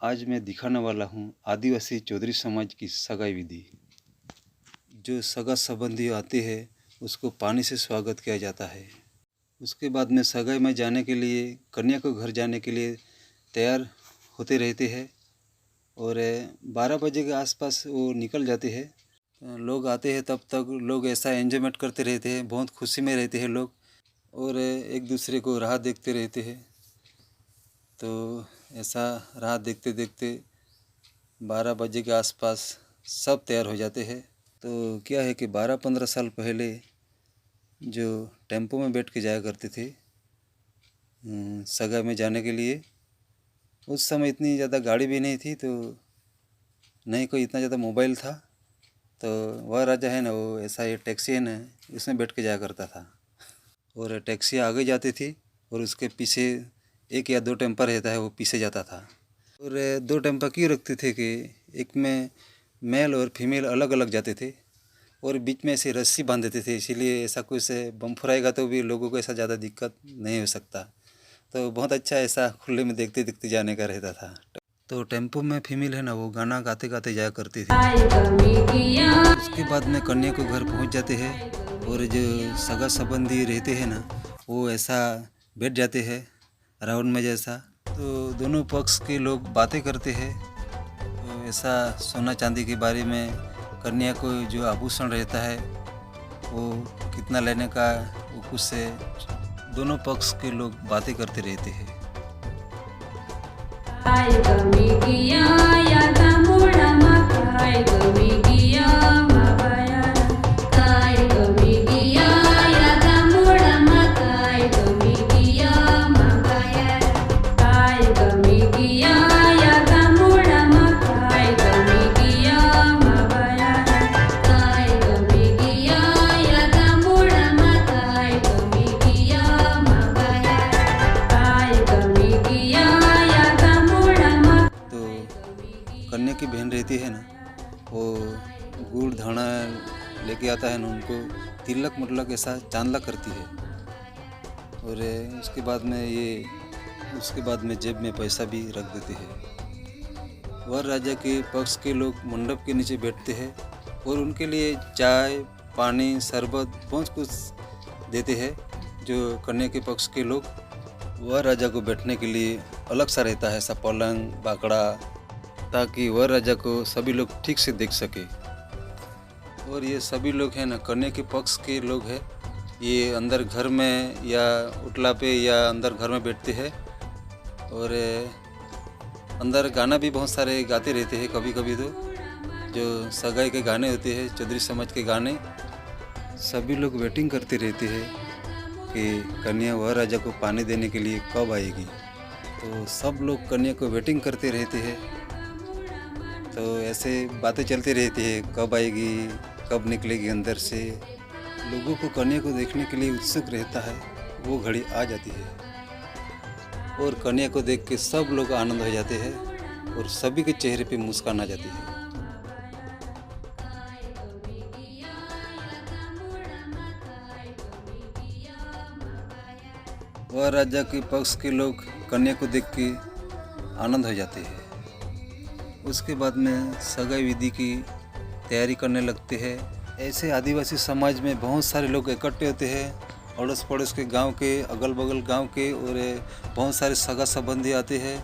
आज मैं दिखाने वाला हूँ आदिवासी चौधरी समाज की सगाई विधि। जो सगा संबंधी आते हैं उसको पानी से स्वागत किया जाता है। उसके बाद में सगाई में जाने के लिए कन्या को घर जाने के लिए तैयार होते रहते हैं और 12 बजे के आसपास वो निकल जाते हैं। लोग आते हैं, तब तक लोग ऐसा एंजॉयमेंट करते रहते हैं, बहुत खुशी में रहते हैं लोग और एक दूसरे को राह देखते रहते हैं। तो ऐसा राह देखते देखते 12 बजे के आसपास सब तैयार हो जाते हैं। तो क्या है कि 12-15 साल पहले जो टेम्पो में बैठ के जाया करते थे सगाई में जाने के लिए, उस समय इतनी ज़्यादा गाड़ी भी नहीं थी, तो नहीं कोई इतना ज़्यादा मोबाइल था। तो वह राजा है ना, वो ऐसा ये टैक्सी है ना, उसमें बैठ के जाया करता था और टैक्सी आगे जाती थी और उसके पीछे 1 या 2 टेम्पर रहता है, वो पीछे जाता था। और 2 टेम्पर क्यों रखते थे कि एक में मेल और फीमेल अलग अलग जाते थे और बीच में ऐसे रस्सी बांध देते थे, इसीलिए ऐसा कुछ बम फुराएगा तो भी लोगों को ऐसा ज़्यादा दिक्कत नहीं हो सकता। तो बहुत अच्छा ऐसा खुले में देखते देखते जाने का रहता था। तो टेम्पो में फीमेल है ना, वो गाना गाते गाते जाया करती थी। उसके बाद में कन्या को घर पहुंच जाते हैं और जो सगा संबंधी रहते हैं ना, वो ऐसा बैठ जाते हैं राउंड में जैसा। तो दोनों पक्ष के लोग बातें करते हैं, तो ऐसा सोना चांदी के बारे में, कन्या को जो आभूषण रहता है वो कितना लेने का, वो कुछ से दोनों पक्ष के लोग बातें करते रहते हैं। कन्या की बहन रहती है ना, वो गुड़ धाना लेके आता है ना, उनको तिलक मतलब ऐसा चांदला करती है और उसके बाद में जेब में पैसा भी रख देते हैं। वर राजा के पक्ष के लोग मंडप के नीचे बैठते हैं और उनके लिए चाय पानी शरबत बहुत कुछ देते हैं। जो कन्या के पक्ष के लोग, वर राजा को बैठने के लिए अलग सा रहता है, ऐसा पलंग बाकड़ा, ताकि वर राजा को सभी लोग ठीक से देख सके। और ये सभी लोग हैं ना, कन्या के पक्ष के लोग हैं, ये अंदर घर में या उटला पे या अंदर घर में बैठते हैं और अंदर गाना भी बहुत सारे गाते रहते हैं। कभी कभी तो जो सगाई के गाने होते हैं, चौधरी समाज के गाने, सभी लोग वेटिंग करते रहते हैं कि कन्या वर राजा को पानी देने के लिए कब आएगी। तो सब लोग कन्या को वेटिंग करते रहते हैं। तो ऐसे बातें चलती रहती है, कब आएगी, कब निकलेगी अंदर से। लोगों को कन्या को देखने के लिए उत्सुक रहता है, वो घड़ी आ जाती है और कन्या को देख के सब लोग आनंद हो जाते हैं और सभी के चेहरे पे मुस्कान आ जाती है। वह राजा के पक्ष के लोग कन्या को देख के आनंद हो जाते हैं। उसके बाद में सगाई विधि की तैयारी करने लगते हैं। ऐसे आदिवासी समाज में बहुत सारे लोग इकट्ठे होते हैं, अड़ोस पड़ोस के गांव के, अगल बगल गांव के, और बहुत सारे सगा संबंधी आते हैं।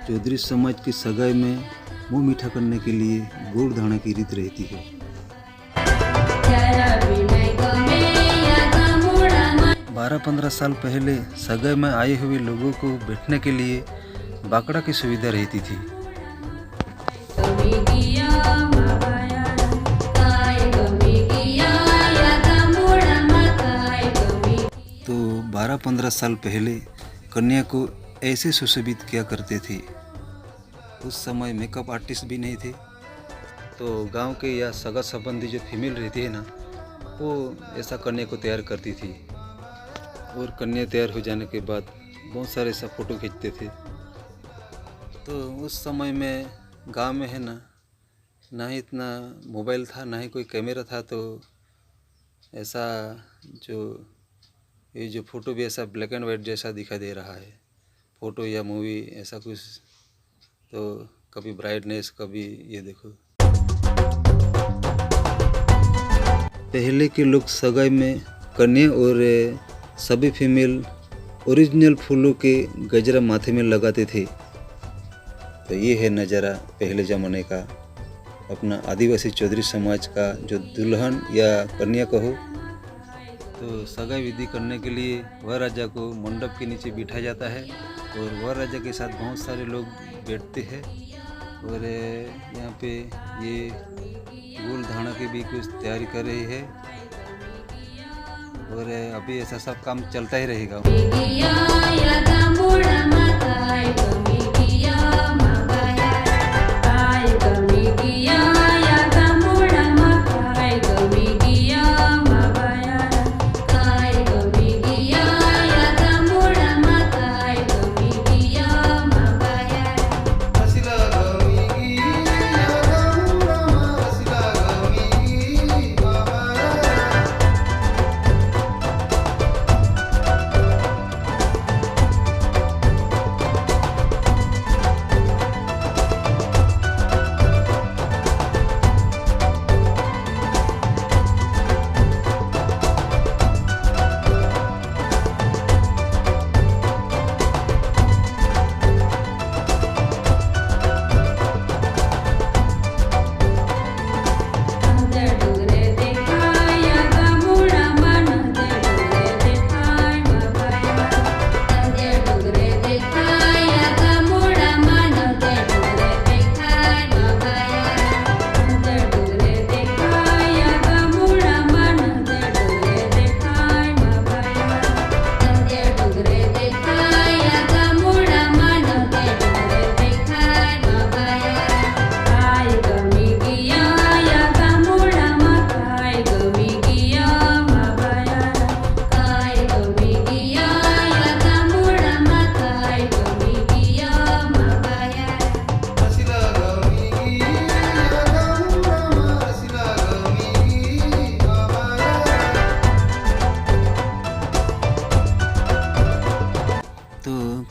चौधरी समाज की सगाई में मुंह मीठा करने के लिए गुड़ धाना की रीत रहती है। 12-15 साल पहले सगाई में आए हुए लोगों को बैठने के लिए बाकड़ा की सुविधा रहती थी। तो 12-15 साल पहले कन्या को ऐसे सुशोभित किया करते थे। उस समय मेकअप आर्टिस्ट भी नहीं थे, तो गांव के या सगा संबंधी जो फीमेल रहती है ना, वो ऐसा कन्या को तैयार करती थी। और कन्या तैयार हो जाने के बाद बहुत सारे ऐसा फ़ोटो खींचते थे। तो उस समय में गांव में है ना ही इतना मोबाइल था, ना ही कोई कैमरा था, तो ऐसा ये जो फ़ोटो भी ऐसा ब्लैक एंड वाइट जैसा दिखाई दे रहा है, फ़ोटो या मूवी ऐसा कुछ। तो कभी ब्राइटनेस, कभी ये देखो। पहले के लोग सगाई में कन्या और सभी फीमेल ओरिजिनल फूलों के गजरा माथे में लगाते थे। तो ये है नज़ारा पहले ज़माने का, अपना आदिवासी चौधरी समाज का जो दुल्हन या कन्या कहो। तो सगाई विधि करने के लिए वर राजा को मंडप के नीचे बिठाया जाता है और वर राजा के साथ बहुत सारे लोग बैठते हैं। और यहाँ पे ये गोल धाना की भी कुछ तैयारी कर रही है और अभी ऐसा सब काम चलता ही रहेगा।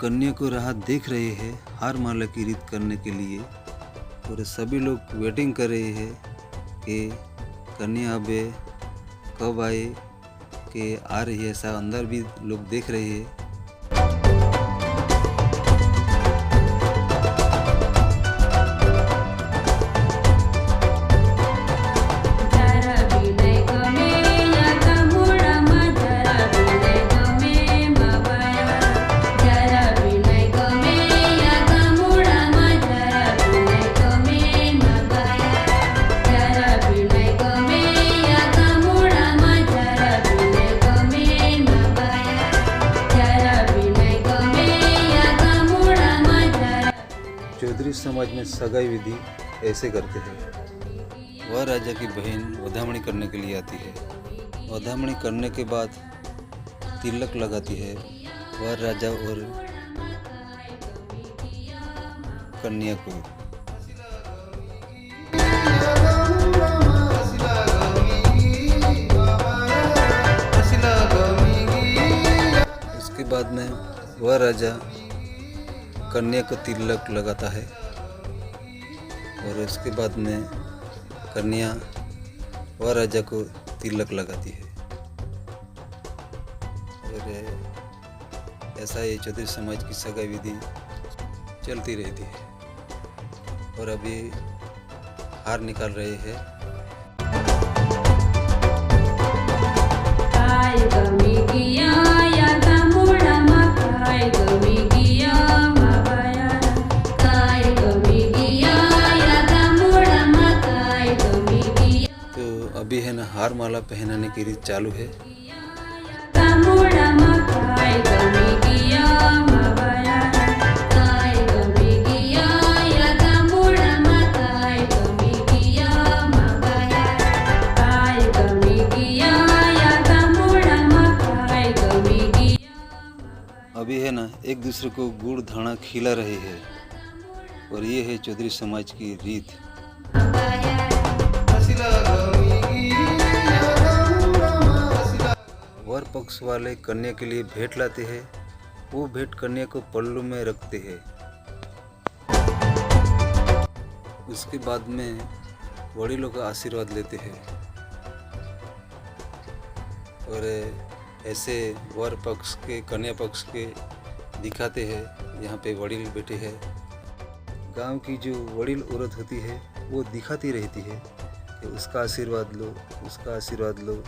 कन्या को राह देख रहे हैं हार माला की रीत करने के लिए, और सभी लोग वेटिंग कर रहे हैं कि कन्या अब कब आए, कि आ रही है, ऐसा अंदर भी लोग देख रहे हैं। चौधरी समाज में सगाई विधि ऐसे करते हैं। वह राजा की बहन वधामणी करने के लिए आती है। वधामणी करने के बाद तिलक लगाती है वह राजा और कन्या को। उसके बाद में वह राजा कन्या को तिलक लगाता है और उसके बाद में कन्या वह राजा को तिलक लगाती है। और ऐसा ये चौधरी समाज की सगाई विधि चलती रहती है। और अभी हार निकाल रहे हैं। अभी है ना हार माला पहनाने की रीत चालू है। Kaya है ना, एक दूसरे को गुड़ धाना खिला रहे हैं और ये है चौधरी समाज की रीत। वर पक्ष वाले कन्या के लिए भेंट लाते हैं, वो भेंट कन्या को पल्लू में रखते हैं। उसके बाद में वडीलों का आशीर्वाद लेते हैं और ऐसे वर पक्ष के कन्या पक्ष के दिखाते हैं। यहाँ पे वडील बैठे हैं। गांव की जो वडील औरत होती है वो दिखाती रहती है कि उसका आशीर्वाद लो, उसका आशीर्वाद लो।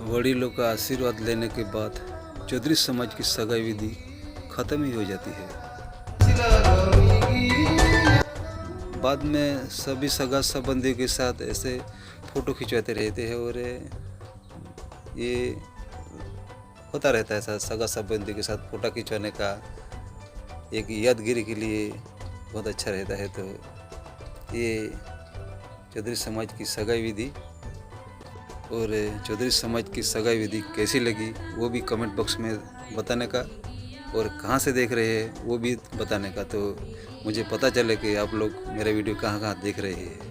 वडीलों का आशीर्वाद लेने के बाद चौधरी समाज की सगाई विधि खत्म ही हो जाती है। बाद में सभी सगा संबंधियों के साथ ऐसे फ़ोटो खिंचवाते रहते हैं और ये होता रहता है ऐसा सगा संबंधियों के साथ फ़ोटो खिंचवाने का एक यादगिरी के लिए बहुत अच्छा रहता है। तो ये चौधरी समाज की सगाई विधि और चौधरी समाज की सगाई विधि कैसी लगी वो भी कमेंट बॉक्स में बताने का और कहाँ से देख रहे हैं वो भी बताने का, तो मुझे पता चले कि आप लोग मेरा वीडियो कहाँ कहाँ देख रहे हैं।